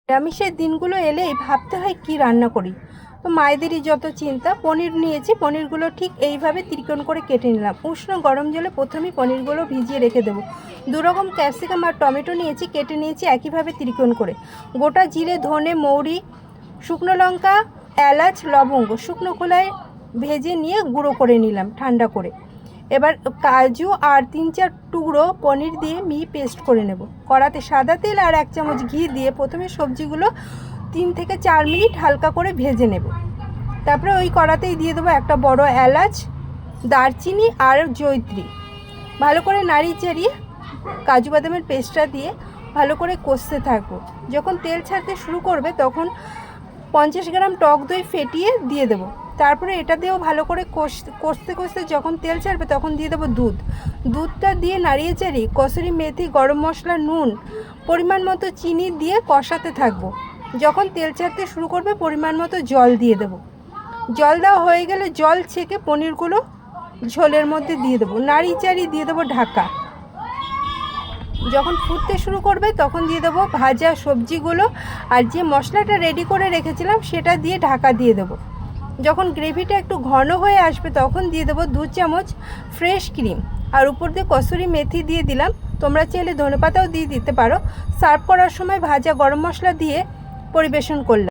নিরামিষের দিনগুলো এলেই ভাবতে হয় কি রান্না করি। তো মায়েদেরই যত চিন্তা। পনির নিয়েছি, পনিরগুলো ঠিক এইভাবে ত্রিকোণ করে কেটে নিলাম। উষ্ণ গরম জলে প্রথমেই পনিরগুলো ভিজিয়ে রেখে দেবো। 2 রকম ক্যাপসিকাম আর টমেটো নিয়েছি, কেটে নিয়েছি একইভাবে ত্রিকোণ করে। গোটা জিরে, ধনে, মৌরি, শুকনো লঙ্কা, এলাচ, লবঙ্গ শুকনো খোলায় ভেজে নিয়ে গুঁড়ো করে নিলাম ঠান্ডা করে। এবার কাজু আর 3-4 টুকরো পনির দিয়ে পেস্ট করে নেব। কড়াতে সাদা তেল আর 1 চামচ ঘি দিয়ে প্রথমে সবজিগুলো 3 থেকে 4 মিনিট হালকা করে ভেজে নেব। তারপরে ওই কড়াতেই দিয়ে দেবো একটা বড় এলাচ, দারচিনি আর জয়িত্রী। ভালো করে নাড়িয়ে চাড়িয়ে কাজু বাদামের পেস্টটা দিয়ে ভালো করে কষতে থাকবো। যখন তেল ছাড়তে শুরু করবে তখন 50 গ্রাম টক দই ফেটিয়ে দিয়ে দেবো। তারপরে এটা দিয়েও ভালো করে কষতে কষতে যখন তেল ছাড়বে তখন দিয়ে দেবো দুধটা দিয়ে নাড়িয়ে চাড়িয়ে কসুরি মেথি, গরম মশলা, নুন, পরিমাণ মতো চিনি দিয়ে কষাতে থাকবো। যখন তেল ছাড়তে শুরু করবে পরিমাণ মতো জল দিয়ে দেবো। জল দেওয়া হয়ে গেলে জল ছেঁকে পনিরগুলো ঝোলের মধ্যে দিয়ে দেবো। নাড়িয়ে চাড়িয়ে দিয়ে দেবো ঢাকা। যখন ফুটতে শুরু করবে তখন দিয়ে দেবো ভাজা সবজিগুলো আর যে মশলাটা রেডি করে রেখেছিলাম সেটা দিয়ে ঢাকা দিয়ে দেবো। যখন গ্রেভিটা একটু ঘন হয়ে আসবে তখন দিয়ে দেবো 2 চামচ ফ্রেশ ক্রিম আর উপর দিয়ে কসুরি মেথি দিয়ে দিলাম। তোমরা চাইলে ধনেপাতাও দিয়ে দিতে পারো। সার্ভ করার সময় ভাজা গরম মশলা দিয়ে পরিবেশন করলাম।